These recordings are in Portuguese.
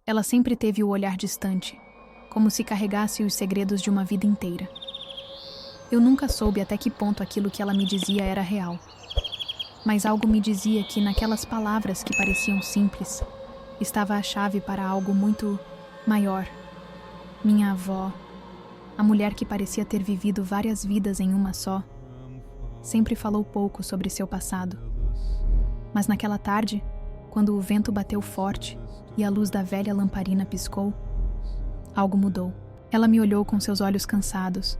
Ela sempre teve o olhar distante, como se carregasse os segredos de uma vida inteira. Eu nunca soube até que ponto aquilo que ela me dizia era real. Mas algo me dizia que naquelas palavras que pareciam simples, estava a chave para algo muito maior. Minha avó, a mulher que parecia ter vivido várias vidas em uma só, sempre falou pouco sobre seu passado. Mas naquela tarde, quando o vento bateu forte e a luz da velha lamparina piscou, algo mudou. Ela me olhou com seus olhos cansados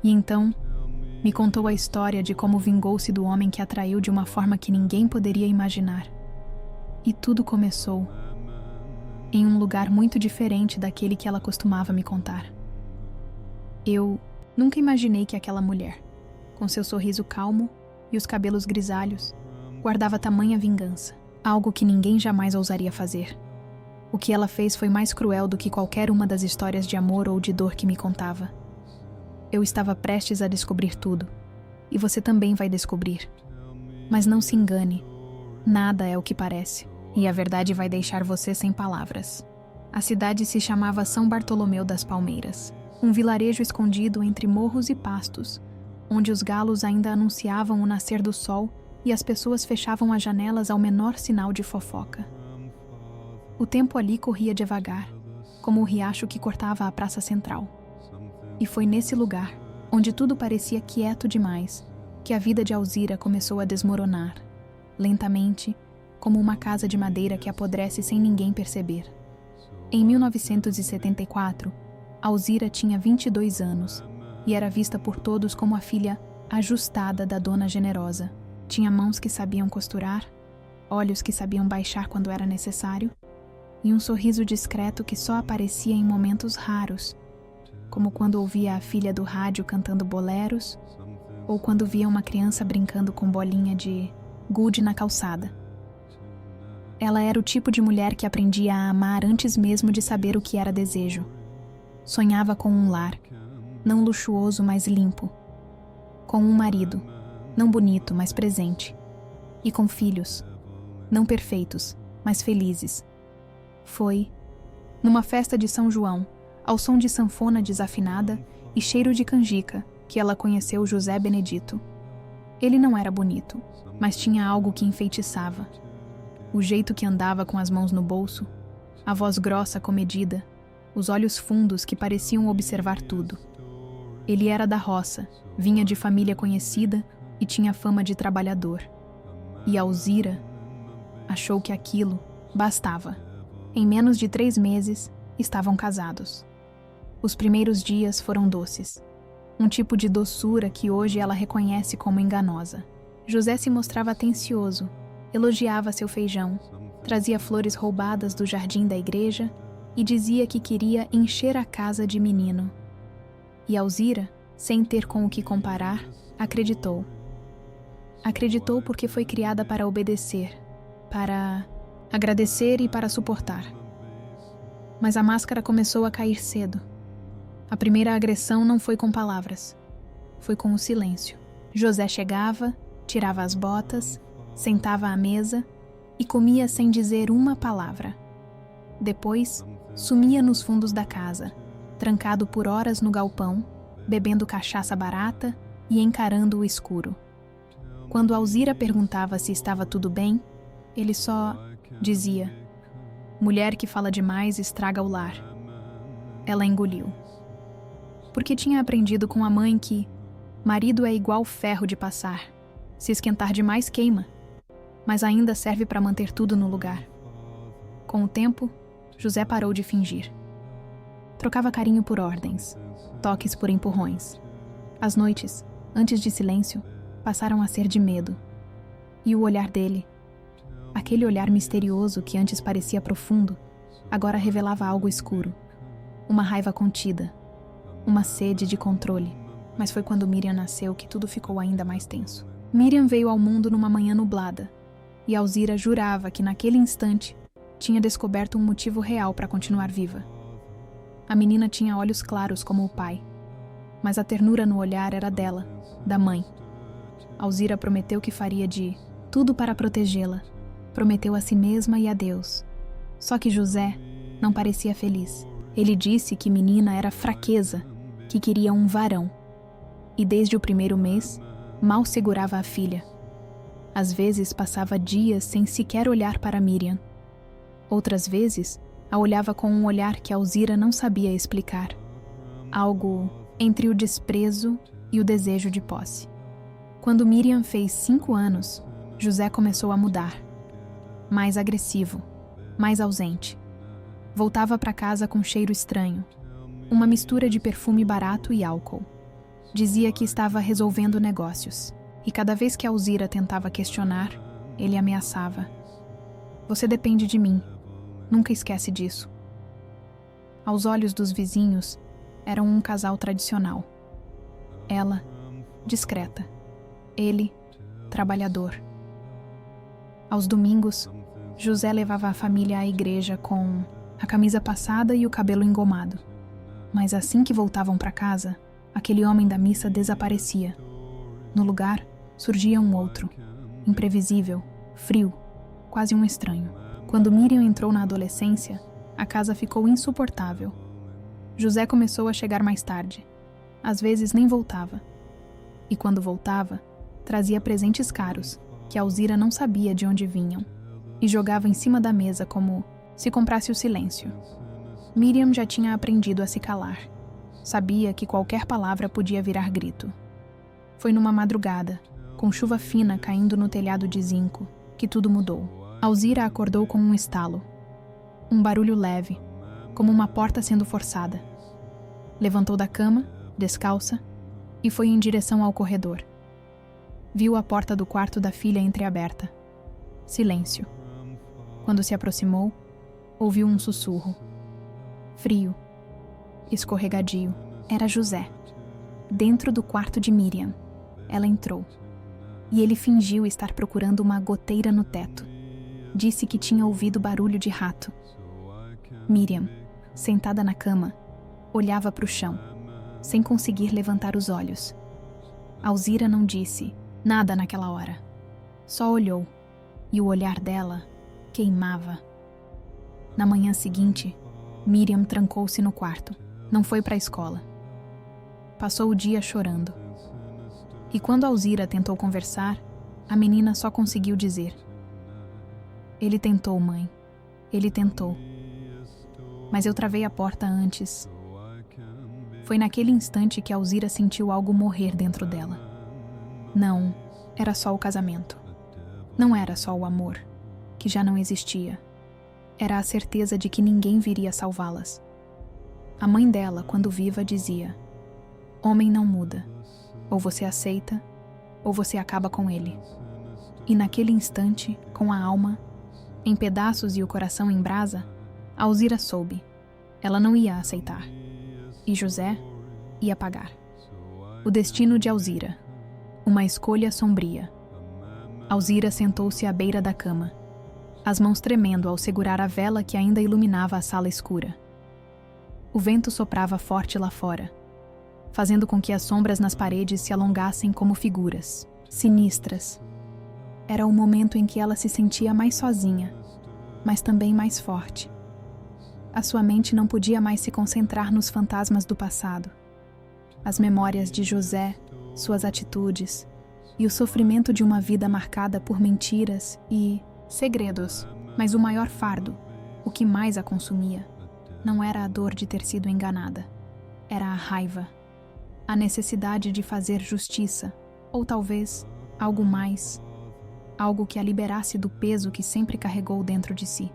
e então me contou a história de como vingou-se do homem que a traiu de uma forma que ninguém poderia imaginar. E tudo começou em um lugar muito diferente daquele que ela costumava me contar. Eu nunca imaginei que aquela mulher, com seu sorriso calmo e os cabelos grisalhos, guardava tamanha vingança, algo que ninguém jamais ousaria fazer. O que ela fez foi mais cruel do que qualquer uma das histórias de amor ou de dor que me contava. Eu estava prestes a descobrir tudo, e você também vai descobrir. Mas não se engane, nada é o que parece, e a verdade vai deixar você sem palavras. A cidade se chamava São Bartolomeu das Palmeiras, um vilarejo escondido entre morros e pastos, onde os galos ainda anunciavam o nascer do sol e as pessoas fechavam as janelas ao menor sinal de fofoca. O tempo ali corria devagar, como o riacho que cortava a praça central. E foi nesse lugar, onde tudo parecia quieto demais, que a vida de Alzira começou a desmoronar, lentamente, como uma casa de madeira que apodrece sem ninguém perceber. Em 1974, Alzira tinha 22 anos e era vista por todos como a filha ajustada da dona generosa. Tinha mãos que sabiam costurar, olhos que sabiam baixar quando era necessário, e um sorriso discreto que só aparecia em momentos raros, como quando ouvia a filha do rádio cantando boleros, ou quando via uma criança brincando com bolinha de gude na calçada. Ela era o tipo de mulher que aprendia a amar antes mesmo de saber o que era desejo. Sonhava com um lar, não luxuoso, mas limpo. Com um marido, não bonito, mas presente. E com filhos, não perfeitos, mas felizes. Foi numa festa de São João, ao som de sanfona desafinada e cheiro de canjica, que ela conheceu José Benedito. Ele não era bonito, mas tinha algo que enfeitiçava. O jeito que andava com as mãos no bolso, a voz grossa comedida, os olhos fundos que pareciam observar tudo. Ele era da roça, vinha de família conhecida e tinha fama de trabalhador. E Alzira achou que aquilo bastava. Em menos de 3 meses, estavam casados. Os primeiros dias foram doces. Um tipo de doçura que hoje ela reconhece como enganosa. José se mostrava atencioso, elogiava seu feijão, trazia flores roubadas do jardim da igreja e dizia que queria encher a casa de menino. E Alzira, sem ter com o que comparar, acreditou. Acreditou porque foi criada para obedecer, para agradecer e para suportar. Mas a máscara começou a cair cedo. A primeira agressão não foi com palavras, foi com o silêncio. José chegava, tirava as botas, sentava à mesa e comia sem dizer uma palavra. Depois, sumia nos fundos da casa, trancado por horas no galpão, bebendo cachaça barata e encarando o escuro. Quando Alzira perguntava se estava tudo bem, ele só dizia: "Mulher que fala demais estraga o lar." Ela engoliu. Porque tinha aprendido com a mãe que marido é igual ferro de passar. Se esquentar demais, queima, mas ainda serve para manter tudo no lugar. Com o tempo, José parou de fingir. Trocava carinho por ordens, toques por empurrões. As noites, antes de silêncio, passaram a ser de medo. E o olhar dele, aquele olhar misterioso que antes parecia profundo, agora revelava algo escuro. Uma raiva contida, uma sede de controle. Mas foi quando Miriam nasceu que tudo ficou ainda mais tenso. Miriam veio ao mundo numa manhã nublada, e Alzira jurava que naquele instante tinha descoberto um motivo real para continuar viva. A menina tinha olhos claros como o pai, mas a ternura no olhar era dela, da mãe. Alzira prometeu que faria de tudo para protegê-la. Prometeu a si mesma e a Deus. Só que José Não parecia feliz. Ele disse que menina era fraqueza, que queria um varão. E desde o primeiro mês, mal segurava a filha. Às vezes passava dias sem sequer olhar para Miriam. Outras vezes, a olhava com um olhar que Alzira não sabia explicar. Algo entre o desprezo e o desejo de posse. Quando Miriam fez 5 anos, José começou a mudar. Mais agressivo, mais ausente. Voltava para casa com cheiro estranho. Uma mistura de perfume barato e álcool. Dizia que estava resolvendo negócios. E cada vez que Alzira tentava questionar, ele ameaçava. Você depende de mim. Nunca esquece disso. Aos olhos dos vizinhos, eram um casal tradicional. Ela, discreta. Ele, trabalhador. Aos domingos, José levava a família à igreja com a camisa passada e o cabelo engomado. Mas assim que voltavam para casa, aquele homem da missa desaparecia. No lugar, surgia um outro, imprevisível, frio, quase um estranho. Quando Miriam entrou na adolescência, a casa ficou insuportável. José começou a chegar mais tarde. Às vezes nem voltava. E quando voltava, trazia presentes caros, que Alzira não sabia de onde vinham, e jogava em cima da mesa como se comprasse o silêncio. Miriam já tinha aprendido a se calar. Sabia que qualquer palavra podia virar grito. Foi numa madrugada, com chuva fina caindo no telhado de zinco, que tudo mudou. Alzira acordou com um estalo. Um barulho leve, como uma porta sendo forçada. Levantou da cama, descalça, e foi em direção ao corredor. Viu a porta do quarto da filha entreaberta. Silêncio. Quando se aproximou, ouviu um sussurro. Frio. Escorregadio. Era José. Dentro do quarto de Miriam. Ela entrou. E ele fingiu estar procurando uma goteira no teto. Disse que tinha ouvido barulho de rato. Miriam, sentada na cama, olhava para o chão, sem conseguir levantar os olhos. Alzira não disse nada naquela hora. Só olhou, e o olhar dela queimava. Na manhã seguinte, Miriam trancou-se no quarto. Não foi para a escola. Passou o dia chorando. E quando Alzira tentou conversar, a menina só conseguiu dizer: Ele tentou, mãe. Ele tentou. Mas eu travei a porta antes. Foi naquele instante que Alzira sentiu algo morrer dentro dela. Não, era só o casamento. Não era só o amor, que já não existia. Era a certeza de que ninguém viria salvá-las. A mãe dela, quando viva, dizia: Homem não muda. Ou você aceita, ou você acaba com ele. E naquele instante, com a alma em pedaços e o coração em brasa, Alzira soube. Ela não ia aceitar. E José ia pagar. O destino de Alzira. Uma escolha sombria. Alzira sentou-se à beira da cama, as mãos tremendo ao segurar a vela que ainda iluminava a sala escura. O vento soprava forte lá fora, fazendo com que as sombras nas paredes se alongassem como figuras, sinistras. Era o momento em que ela se sentia mais sozinha, mas também mais forte. A sua mente não podia mais se concentrar nos fantasmas do passado. As memórias de José, suas atitudes e o sofrimento de uma vida marcada por mentiras e segredos. Mas o maior fardo, o que mais a consumia, não era a dor de ter sido enganada. Era a raiva, a necessidade de fazer justiça, ou talvez algo mais, algo que a liberasse do peso que sempre carregou dentro de si.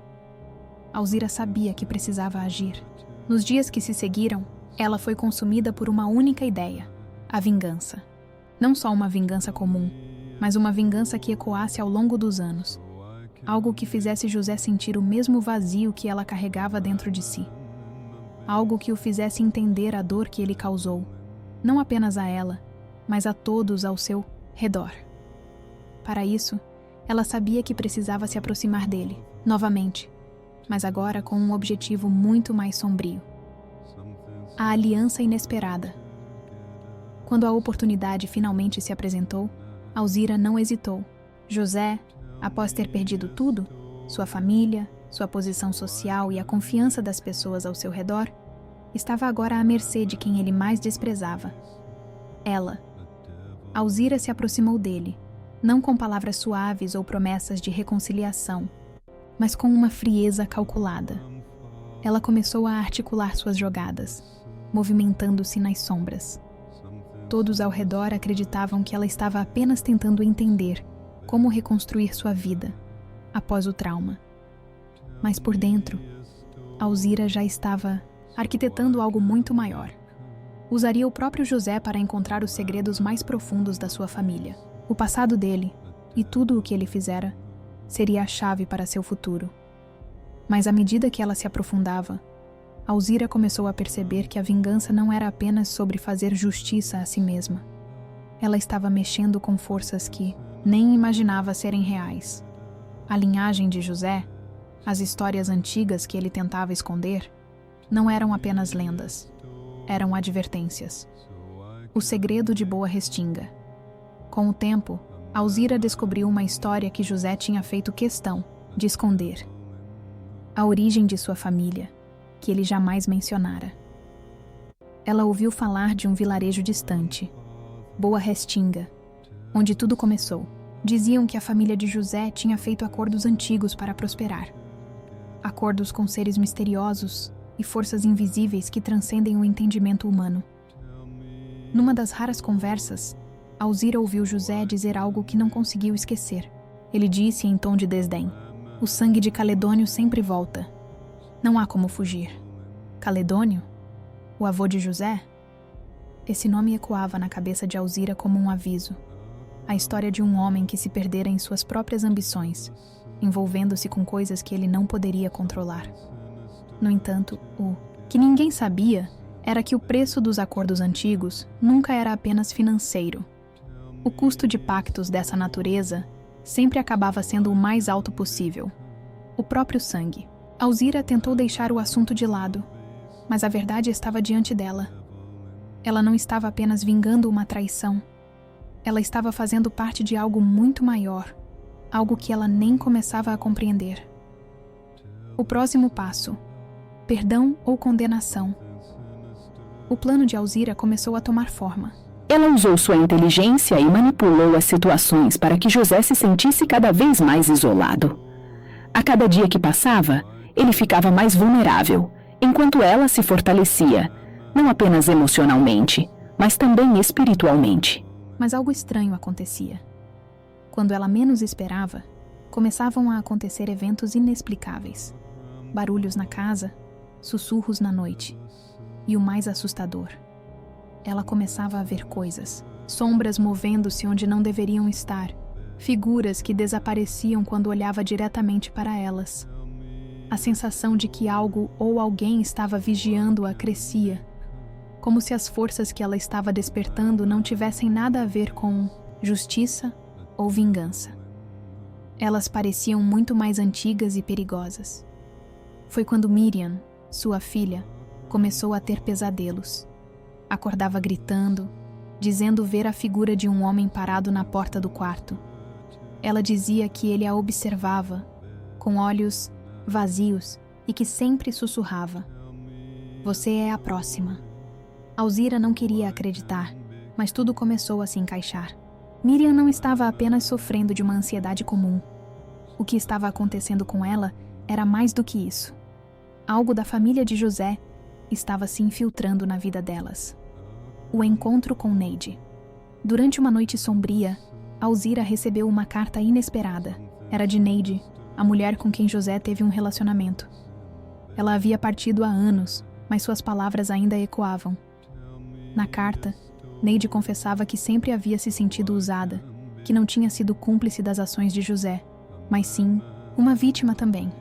Alzira sabia que precisava agir. Nos dias que se seguiram, ela foi consumida por uma única ideia: a vingança. Não só uma vingança comum, mas uma vingança que ecoasse ao longo dos anos. Algo que fizesse José sentir o mesmo vazio que ela carregava dentro de si. Algo que o fizesse entender a dor que ele causou, não apenas a ela, mas a todos ao seu redor. Para isso, ela sabia que precisava se aproximar dele, novamente, mas agora com um objetivo muito mais sombrio. A aliança inesperada. Quando a oportunidade finalmente se apresentou, Alzira não hesitou. José, após ter perdido tudo, sua família, Sua posição social e a confiança das pessoas ao seu redor estava agora à mercê de quem ele mais desprezava. Ela. Alzira se aproximou dele, não com palavras suaves ou promessas de reconciliação, mas com uma frieza calculada. Ela começou a articular suas jogadas, movimentando-se nas sombras. Todos ao redor acreditavam que ela estava apenas tentando entender como reconstruir sua vida após o trauma. Mas por dentro, Alzira já estava arquitetando algo muito maior. Usaria o próprio José para encontrar os segredos mais profundos da sua família. O passado dele, e tudo o que ele fizera, seria a chave para seu futuro. Mas à medida que ela se aprofundava, Alzira começou a perceber que a vingança não era apenas sobre fazer justiça a si mesma. Ela estava mexendo com forças que nem imaginava serem reais. A linhagem de José, as histórias antigas que ele tentava esconder, não eram apenas lendas, eram advertências. O segredo de Boa Restinga. Com o tempo, Alzira descobriu uma história que José tinha feito questão de esconder. A origem de sua família, que ele jamais mencionara. Ela ouviu falar de um vilarejo distante, Boa Restinga, onde tudo começou. Diziam que a família de José tinha feito acordos antigos para prosperar. Acordos com seres misteriosos e forças invisíveis que transcendem o entendimento humano. Numa das raras conversas, Alzira ouviu José dizer algo que não conseguiu esquecer. Ele disse em tom de desdém: "O sangue de Caledônio sempre volta. Não há como fugir." Caledônio? O avô de José? Esse nome ecoava na cabeça de Alzira como um aviso. A história de um homem que se perdera em suas próprias ambições, envolvendo-se com coisas que ele não poderia controlar. No entanto, o que ninguém sabia era que o preço dos acordos antigos nunca era apenas financeiro. O custo de pactos dessa natureza sempre acabava sendo o mais alto possível: o próprio sangue. Alzira tentou deixar o assunto de lado, mas a verdade estava diante dela. Ela não estava apenas vingando uma traição. Ela estava fazendo parte de algo muito maior, algo que ela nem começava a compreender. O próximo passo: perdão ou condenação. O plano de Alzira começou a tomar forma. Ela usou sua inteligência e manipulou as situações para que José se sentisse cada vez mais isolado. A cada dia que passava, ele ficava mais vulnerável, enquanto ela se fortalecia, não apenas emocionalmente, mas também espiritualmente. Mas algo estranho acontecia. Quando ela menos esperava, começavam a acontecer eventos inexplicáveis. Barulhos na casa, sussurros na noite. E o mais assustador: ela começava a ver coisas, sombras movendo-se onde não deveriam estar, figuras que desapareciam quando olhava diretamente para elas. A sensação de que algo ou alguém estava vigiando-a crescia, como se as forças que ela estava despertando não tivessem nada a ver com justiça ou vingança. Elas pareciam muito mais antigas e perigosas. Foi quando Miriam, sua filha, começou a ter pesadelos. Acordava gritando, dizendo ver a figura de um homem parado na porta do quarto. Ela dizia que ele a observava, com olhos vazios, e que sempre sussurrava: "Você é a próxima." Alzira não queria acreditar, mas tudo começou a se encaixar. Miriam não estava apenas sofrendo de uma ansiedade comum. O que estava acontecendo com ela era mais do que isso. Algo da família de José estava se infiltrando na vida delas. O encontro com Neide. Durante uma noite sombria, Alzira recebeu uma carta inesperada. Era de Neide, a mulher com quem José teve um relacionamento. Ela havia partido há anos, mas suas palavras ainda ecoavam. Na carta, Neide confessava que sempre havia se sentido usada, que não tinha sido cúmplice das ações de José, mas sim uma vítima também.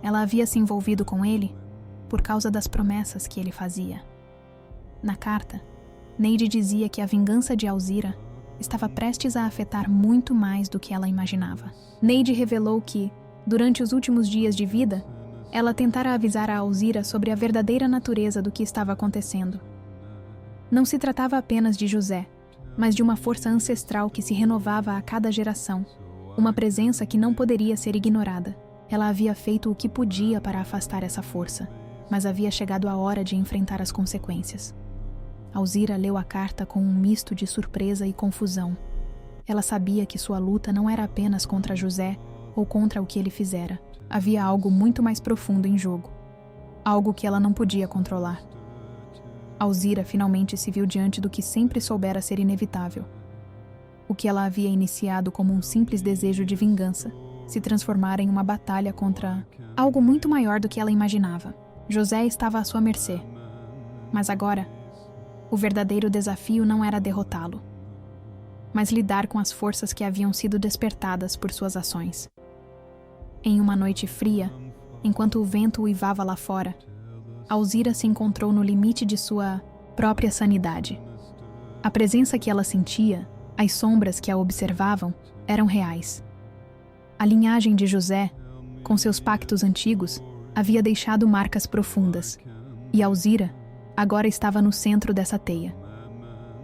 Ela havia se envolvido com ele por causa das promessas que ele fazia. Na carta, Neide dizia que a vingança de Alzira estava prestes a afetar muito mais do que ela imaginava. Neide revelou que, durante os últimos dias de vida, ela tentara avisar a Alzira sobre a verdadeira natureza do que estava acontecendo. Não se tratava apenas de José, mas de uma força ancestral que se renovava a cada geração, uma presença que não poderia ser ignorada. Ela havia feito o que podia para afastar essa força, mas havia chegado a hora de enfrentar as consequências. Alzira leu a carta com um misto de surpresa e confusão. Ela sabia que sua luta não era apenas contra José ou contra o que ele fizera. Havia algo muito mais profundo em jogo. Algo que ela não podia controlar. Alzira finalmente se viu diante do que sempre soubera ser inevitável. O que ela havia iniciado como um simples desejo de vingança se transformara em uma batalha contra algo muito maior do que ela imaginava. José estava à sua mercê. Mas agora, o verdadeiro desafio não era derrotá-lo, mas lidar com as forças que haviam sido despertadas por suas ações. Em uma noite fria, enquanto o vento uivava lá fora, Alzira se encontrou no limite de sua própria sanidade. A presença que ela sentia, as sombras que a observavam, eram reais. A linhagem de José, com seus pactos antigos, havia deixado marcas profundas, e Alzira agora estava no centro dessa teia.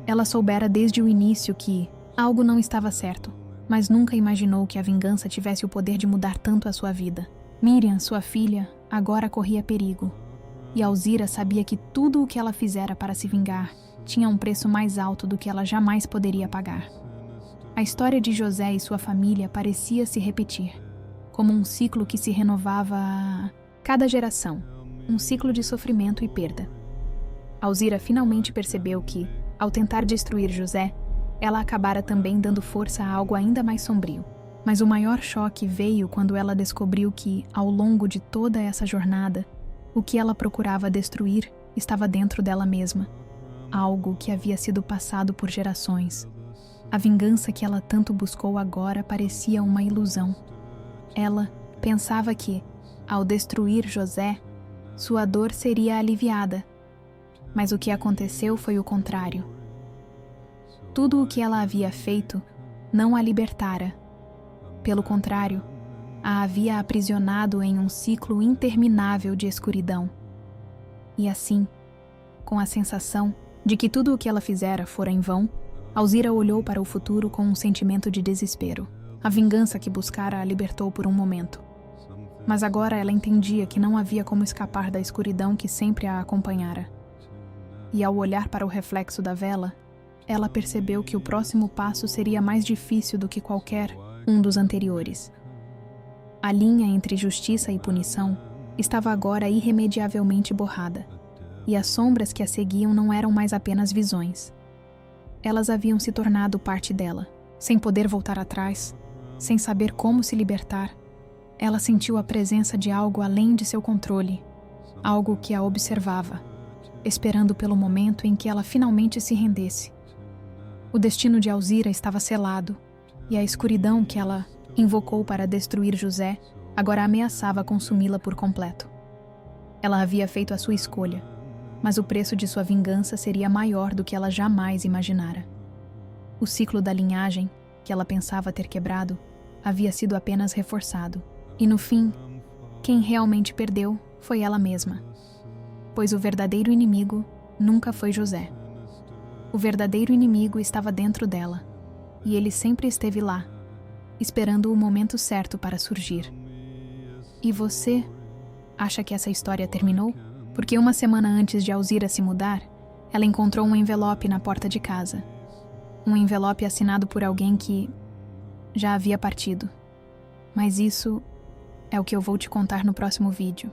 Ela soubera desde o início que algo não estava certo, mas nunca imaginou que a vingança tivesse o poder de mudar tanto a sua vida. Miriam, sua filha, agora corria perigo, e Alzira sabia que tudo o que ela fizera para se vingar tinha um preço mais alto do que ela jamais poderia pagar. A história de José e sua família parecia se repetir, como um ciclo que se renovava a cada geração, um ciclo de sofrimento e perda. Alzira finalmente percebeu que, ao tentar destruir José, ela acabara também dando força a algo ainda mais sombrio. Mas o maior choque veio quando ela descobriu que, ao longo de toda essa jornada, o que ela procurava destruir estava dentro dela mesma, algo que havia sido passado por gerações. A vingança que ela tanto buscou agora parecia uma ilusão. Ela pensava que, ao destruir José, sua dor seria aliviada. Mas o que aconteceu foi o contrário. Tudo o que ela havia feito não a libertara. Pelo contrário, a havia aprisionado em um ciclo interminável de escuridão. E assim, com a sensação de que tudo o que ela fizera fora em vão, Alzira olhou para o futuro com um sentimento de desespero. A vingança que buscara a libertou por um momento. Mas agora ela entendia que não havia como escapar da escuridão que sempre a acompanhara. E ao olhar para o reflexo da vela, ela percebeu que o próximo passo seria mais difícil do que qualquer um dos anteriores. A linha entre justiça e punição estava agora irremediavelmente borrada, e as sombras que a seguiam não eram mais apenas visões. Elas haviam se tornado parte dela. Sem poder voltar atrás, sem saber como se libertar, ela sentiu a presença de algo além de seu controle, algo que a observava, esperando pelo momento em que ela finalmente se rendesse. O destino de Alzira estava selado, e a escuridão que ela invocou para destruir José agora ameaçava consumi-la por completo. Ela havia feito a sua escolha, mas o preço de sua vingança seria maior do que ela jamais imaginara. O ciclo da linhagem, que ela pensava ter quebrado, havia sido apenas reforçado. E no fim, quem realmente perdeu foi ela mesma. Pois o verdadeiro inimigo nunca foi José. O verdadeiro inimigo estava dentro dela, e ele sempre esteve lá, esperando o momento certo para surgir. E você acha que essa história terminou? Porque uma semana antes de Alzira se mudar, ela encontrou um envelope na porta de casa. Um envelope assinado por alguém que já havia partido. Mas isso é o que eu vou te contar no próximo vídeo.